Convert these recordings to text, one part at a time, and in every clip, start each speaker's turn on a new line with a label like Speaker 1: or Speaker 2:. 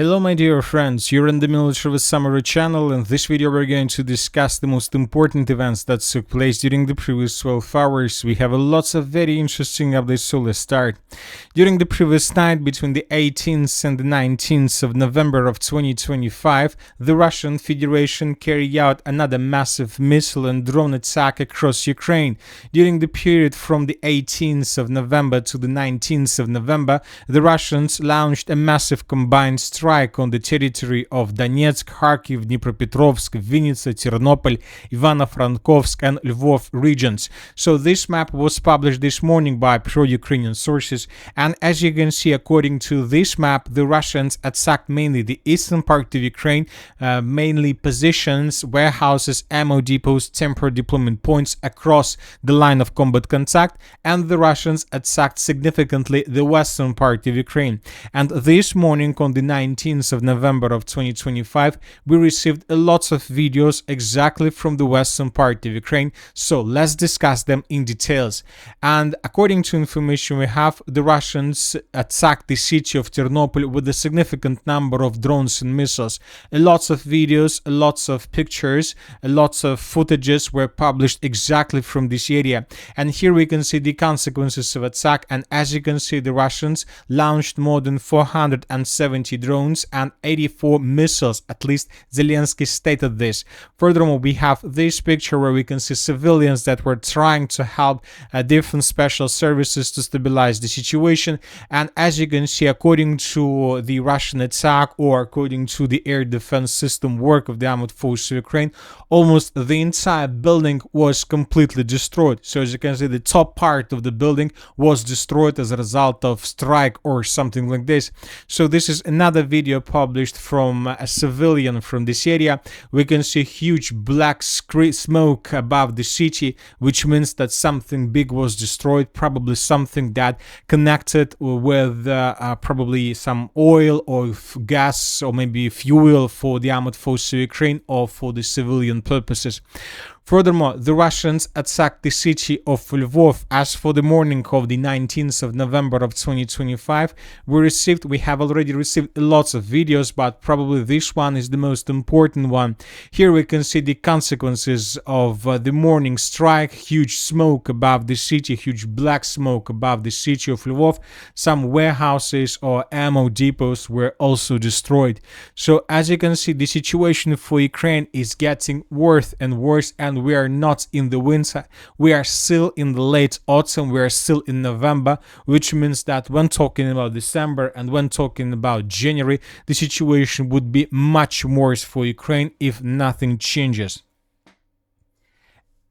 Speaker 1: Hello my dear friends, you're in the Military with Summary channel. In this video we're going to discuss the most important events that took place during the previous 12 hours. We have lots of very interesting updates, so let's start. During the previous night between the 18th and the 19th of November of 2025, the Russian Federation carried out another massive missile and drone attack across Ukraine. During the period from the 18th of November to the 19th of November, the Russians launched a massive combined strike on the territory of Donetsk, Kharkiv, Dnipropetrovsk, Vinnytsia, Ternopil, Ivano-Frankivsk and Lvov regions. So this map was published this morning by pro-Ukrainian sources, and as you can see, according to this map, the Russians attacked mainly the eastern part of Ukraine, mainly positions, warehouses, ammo depots, temporary deployment points across the line of combat contact, and the Russians attacked significantly the western part of Ukraine. And this morning on the 19th of November of 2025, we received lots of videos exactly from the western part of Ukraine, so let's discuss them in details. And according to information we have, the Russians attacked the city of Ternopil with a significant number of drones and missiles. Lots of videos, lots of pictures, lots of footages were published exactly from this area. And here we can see the consequences of attack, and as you can see, the Russians launched more than 470 drones and 84 missiles, at least Zelensky stated this. Furthermore, we have this picture where we can see civilians that were trying to help different special services to stabilize the situation. And as you can see, according to the Russian attack, or according to the air defense system work of the armed forces of Ukraine, almost the entire building was completely destroyed. So as you can see, the top part of the building was destroyed as a result of strike or something like this. So this is another video published from a civilian from this area. We can see huge black smoke above the city, which means that something big was destroyed, probably something that connected with probably some oil or gas or maybe fuel for the armed forces of Ukraine or for the civilian purposes. Furthermore, the Russians attacked the city of Lvov. As for the morning of the 19th of November of 2025, we have already received lots of videos, but probably this one is the most important one. Here we can see the consequences of the morning strike, huge smoke above the city, huge black smoke above the city of Lvov. Some warehouses or ammo depots were also destroyed. So as you can see, the situation for Ukraine is getting worse and worse, and we are not in the winter, we are still in the late autumn, we are still in November, which means that when talking about December and when talking about January, the situation would be much worse for Ukraine if nothing changes.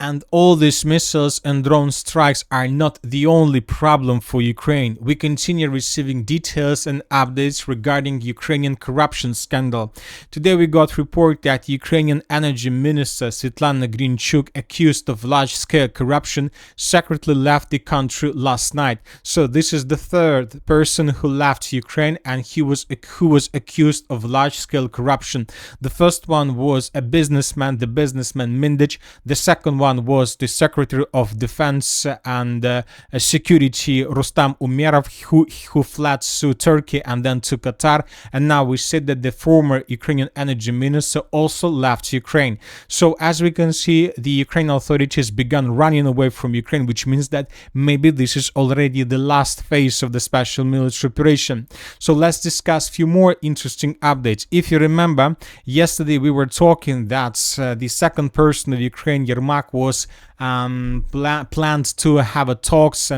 Speaker 1: And all these missiles and drone strikes are not the only problem for Ukraine. We continue receiving details and updates regarding Ukrainian corruption scandal. Today we got report that Ukrainian Energy Minister Svetlana Grinchuk, accused of large-scale corruption, secretly left the country last night. So this is the third person who left Ukraine, and who was accused of large-scale corruption. The first one was the businessman Mindich. The second one was the Secretary of Defense and Security Rustam Umerov, who fled to Turkey and then to Qatar. And now we said that the former Ukrainian Energy Minister also left Ukraine. So as we can see, the Ukrainian authorities began running away from Ukraine, which means that maybe this is already the last phase of the special military operation. So let's discuss a few more interesting updates. If you remember, yesterday we were talking that the second person of Ukraine, Yermak, was planned to have talks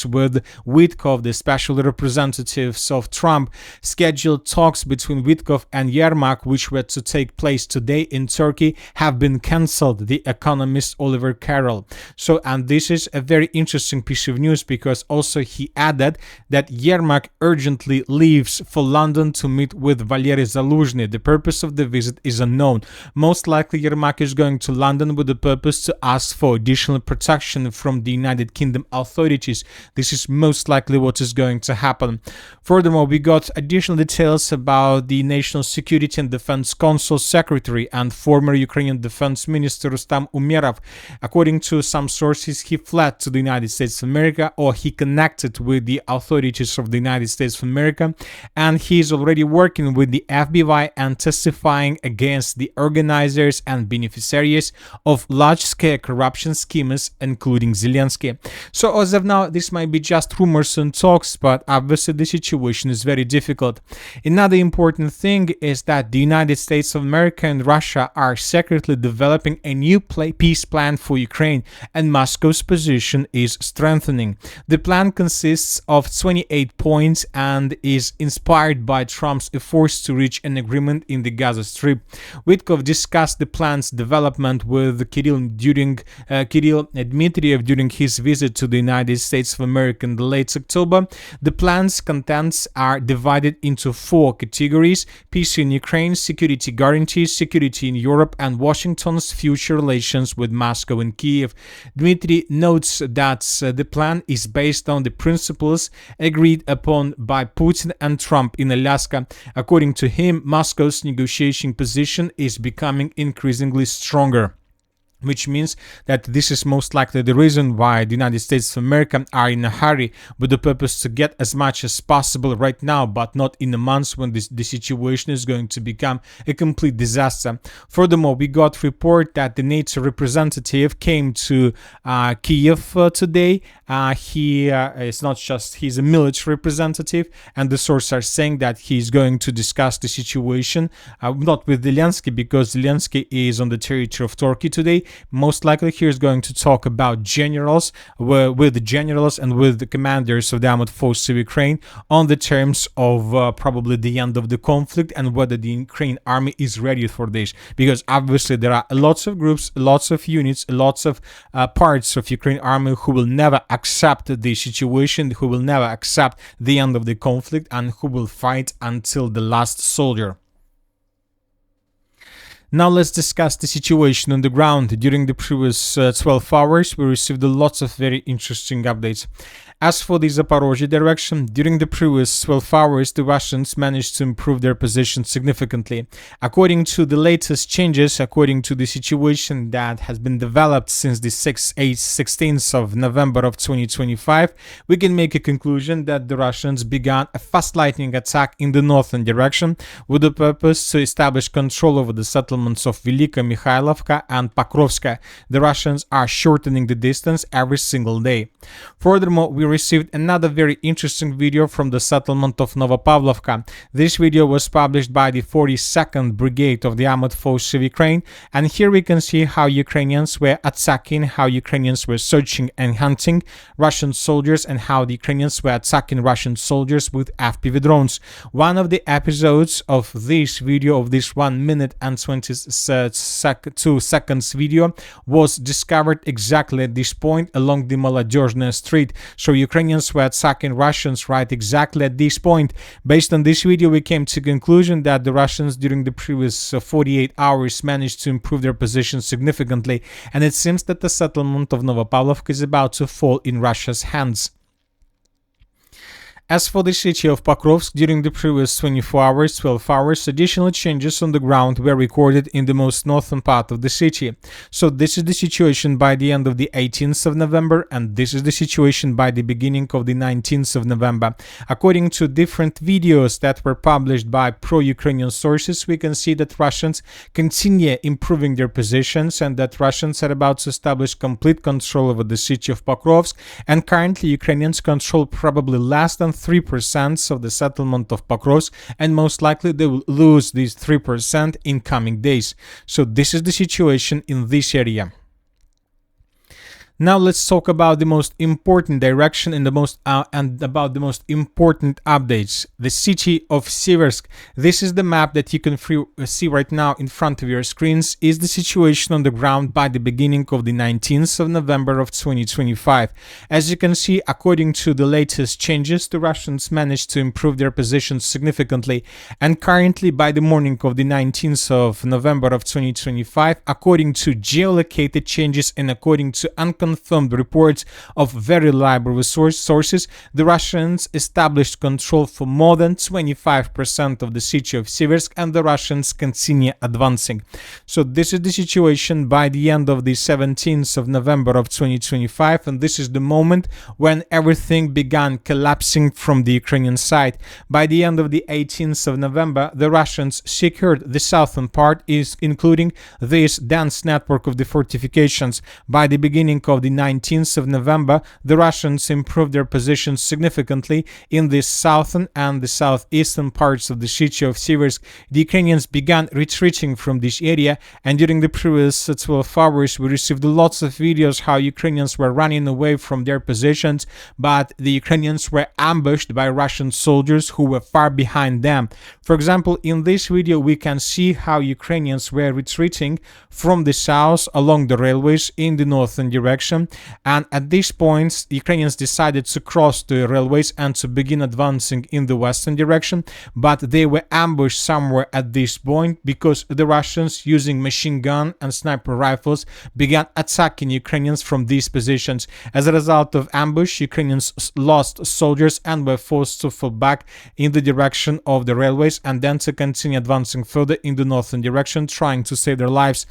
Speaker 1: with Witkov, the special representatives of Trump. Scheduled talks between Witkov and Yermak, which were to take place today in Turkey, have been cancelled, the economist Oliver Carroll. So, and this is a very interesting piece of news, because also he added that Yermak urgently leaves for London to meet with Valery Zaluzhny. The purpose of the visit is unknown. Most likely Yermak is going to London with the purpose to ask ask for additional protection from the United Kingdom authorities. This is most likely what is going to happen. Furthermore, we got additional details about the National Security and Defense Council Secretary and former Ukrainian Defense Minister Rustam Umerov. According to some sources, he fled to the United States of America, or he connected with the authorities of the United States of America, and he is already working with the FBI and testifying against the organizers and beneficiaries of large-scale corruption schemes, including Zelensky. So as of now, this might be just rumors and talks, but obviously the situation is very difficult. Another important thing is that the United States of America and Russia are secretly developing a new peace plan for Ukraine, and Moscow's position is strengthening. The plan consists of 28 points and is inspired by Trump's efforts to reach an agreement in the Gaza Strip. Witkoff discussed the plan's development with Kirill Dmitriev during his visit to the United States of America in late October. The plan's contents are divided into 4 categories: peace in Ukraine, security guarantees, security in Europe, and Washington's future relations with Moscow and Kiev. Dmitry notes that the plan is based on the principles agreed upon by Putin and Trump in Alaska. According to him, Moscow's negotiating position is becoming increasingly stronger, which means that this is most likely the reason why the United States of America are in a hurry with the purpose to get as much as possible right now, but not in the months when the situation is going to become a complete disaster. Furthermore, we got report that the NATO representative came to Kiev today. He is not just, he's a military representative, and the sources are saying that he's going to discuss the situation, not with Zelensky, because Zelensky is on the territory of Turkey today. Most likely he is going to talk about generals, with the generals and with the commanders of the armed forces of Ukraine on the terms of probably the end of the conflict and whether the Ukraine army is ready for this, because obviously there are lots of groups, lots of units, lots of parts of Ukraine army who will never accept the situation, who will never accept the end of the conflict, and who will fight until the last soldier. Now let's discuss the situation on the ground. During the previous 12 hours, we received lots of very interesting updates. As for the Zaporozhye direction, during the previous 12 hours, the Russians managed to improve their position significantly. According to the latest changes, according to the situation that has been developed since the 16th of November of 2025, we can make a conclusion that the Russians began a fast lightning attack in the northern direction with the purpose to establish control over the settlements of Velika Mikhailovka and Pokrovska. The Russians are shortening the distance every single day. Furthermore, we received another very interesting video from the settlement of Novopavlovka. This video was published by the 42nd Brigade of the Armored Forces of Ukraine, and here we can see how Ukrainians were attacking, how Ukrainians were searching and hunting Russian soldiers, and how the Ukrainians were attacking Russian soldiers with FPV drones. One of the episodes of this video, of this 1 minute and 22 seconds video, was discovered exactly at this point along the Molodezhная Street. So Ukrainians were attacking Russians right exactly at this point. Based on this video, we came to the conclusion that the Russians during the previous 48 hours managed to improve their position significantly, and it seems that the settlement of Novopavlovka is about to fall in Russia's hands. As for the city of Pokrovsk, during the previous 12 hours, additional changes on the ground were recorded in the most northern part of the city. So this is the situation by the end of the 18th of November, and this is the situation by the beginning of the 19th of November. According to different videos that were published by pro-Ukrainian sources, we can see that Russians continue improving their positions and that Russians are about to establish complete control over the city of Pokrovsk, and currently Ukrainians control probably less than 3% of the settlement of Pokrovsk, and most likely they will lose these 3% in coming days. So this is the situation in this area. Now let's talk about the most important direction and about the most important updates. The city of Seversk. This is the map that you can see right now in front of your screens. Is the situation on the ground by the beginning of the 19th of November of 2025. As you can see, according to the latest changes, the Russians managed to improve their positions significantly, and currently by the morning of the 19th of November of 2025, according to geolocated changes and according to unconfirmed reports of very reliable sources, the Russians established control for more than 25% of the city of Seversk, and the Russians continue advancing. So this is the situation by the end of the 17th of November of 2025, and this is the moment when everything began collapsing from the Ukrainian side. By the end of the 18th of November, the Russians secured the southern part, including this dense network of the fortifications. By the beginning of the 19th of November, the Russians improved their positions significantly in the southern and the southeastern parts of the city of Seversk. The Ukrainians began retreating from this area, and during the previous 12 hours we received lots of videos how Ukrainians were running away from their positions, but the Ukrainians were ambushed by Russian soldiers who were far behind them. For example, in this video we can see how Ukrainians were retreating from the south along the railways in the northern direction, and at this point the Ukrainians decided to cross the railways and to begin advancing in the western direction, but they were ambushed somewhere at this point because the Russians, using machine gun and sniper rifles, began attacking Ukrainians from these positions. As a result of ambush, Ukrainians lost soldiers and were forced to fall back in the direction of the railways and then to continue advancing further in the northern direction, trying to save their lives.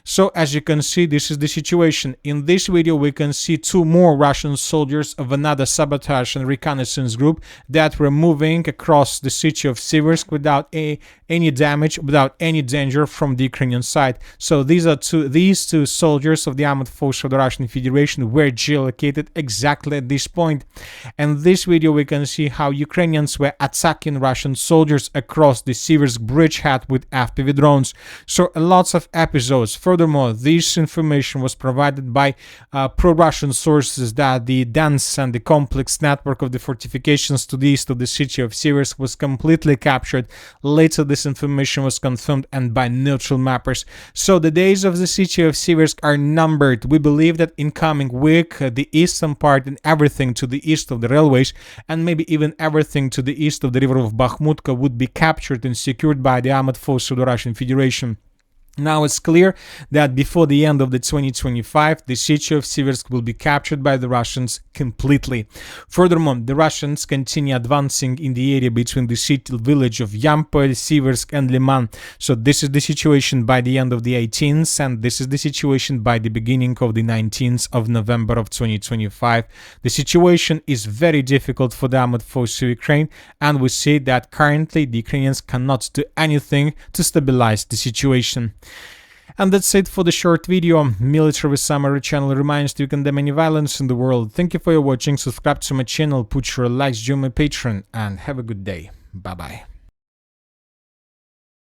Speaker 1: So as you can see, this is the situation. In this video we can see two more Russian soldiers of another sabotage and reconnaissance group that were moving across the city of Seversk without any damage, without any danger from the Ukrainian side. So these two soldiers of the armored force of the Russian Federation were geolocated exactly at this point. In this video we can see how Ukrainians were attacking Russian soldiers across the Seversk bridgehead with FPV drones. So lots of episodes. Furthermore, this information was provided by pro-Russian sources that the dense and the complex network of the fortifications to the east of the city of Seversk was completely captured. Later this information was confirmed and by neutral mappers. So the days of the city of Seversk are numbered. We believe that in coming week the eastern part and everything to the east of the railways, and maybe even everything to the east of the river of Bakhmutka, would be captured and secured by the armored force of the Russian Federation. Now it's clear that before the end of the 2025, the city of Seversk will be captured by the Russians completely. Furthermore, the Russians continue advancing in the area between the city village of Yampol, Seversk and Liman. So this is the situation by the end of the 18th, and this is the situation by the beginning of the 19th of November of 2025. The situation is very difficult for the armored forces of Ukraine, and we see that currently the Ukrainians cannot do anything to stabilize the situation. And that's it for the short video. Military Summary channel reminds you condemn any violence in the world. Thank you for your watching. Subscribe to my channel, put your likes, join my Patreon, and have a good day. Bye bye.